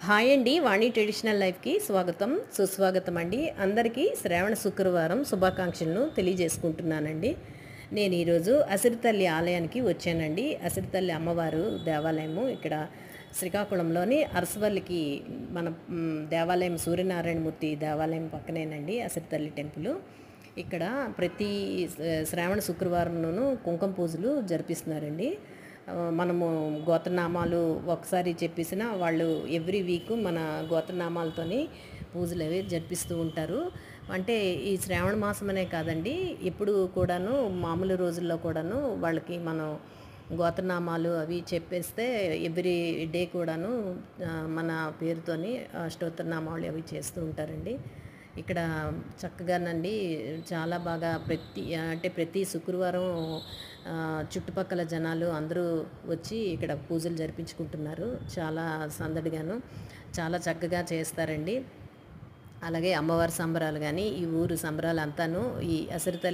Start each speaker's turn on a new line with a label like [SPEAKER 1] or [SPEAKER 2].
[SPEAKER 1] Hi అండి, వాణి traditional లైఫ్కి స్వాగతం సుస్వాగతం అండి. అందరికీ శ్రావణ శుక్రవారం శుభాకాంక్షలను తెలియజేసుకుంటున్నానండి. నేను ఈరోజు అసిరితల్లి ఆలయానికి వచ్చానండి. అసిరితల్లి అమ్మవారు దేవాలయము ఇక్కడ శ్రీకాకుళంలోని అరసవల్లికి మన దేవాలయం సూర్యనారాయణమూర్తి దేవాలయం పక్కనేనండి అసిరితల్లి టెంపుల్. ఇక్కడ ప్రతి శ్రావణ శుక్రవారంలోనూ కుంకుమ పూజలు జరిపిస్తున్నారండి. మనము గోత్రనామాలు ఒకసారి చెప్పేసిన వాళ్ళు ఎవ్రీ వీక్ మన గోత్రనామాలతోని పూజలు అవి జరిపిస్తూ ఉంటారు. అంటే ఈ శ్రావణ మాసం అనే కాదండి, ఎప్పుడు కూడాను మామూలు రోజుల్లో కూడాను వాళ్ళకి మనం గోత్రనామాలు అవి చెప్పేస్తే ఎవ్రీ డే కూడాను మన పేరుతోని అష్టోత్తరనామాలు అవి చేస్తూ ఉంటారండి. ఇక్కడ చక్కగానండి చాలా బాగా ప్రతి శుక్రవారం చుట్టుపక్కల జనాలు అందరూ వచ్చి ఇక్కడ పూజలు జరిపించుకుంటున్నారు. చాలా సందడిగాను చాలా చక్కగా చేస్తారండి. అలాగే అమ్మవారి సంబరాలు కానీ ఈ ఊరు సంబరాలు అంతాను ఈ అసిరితల్లి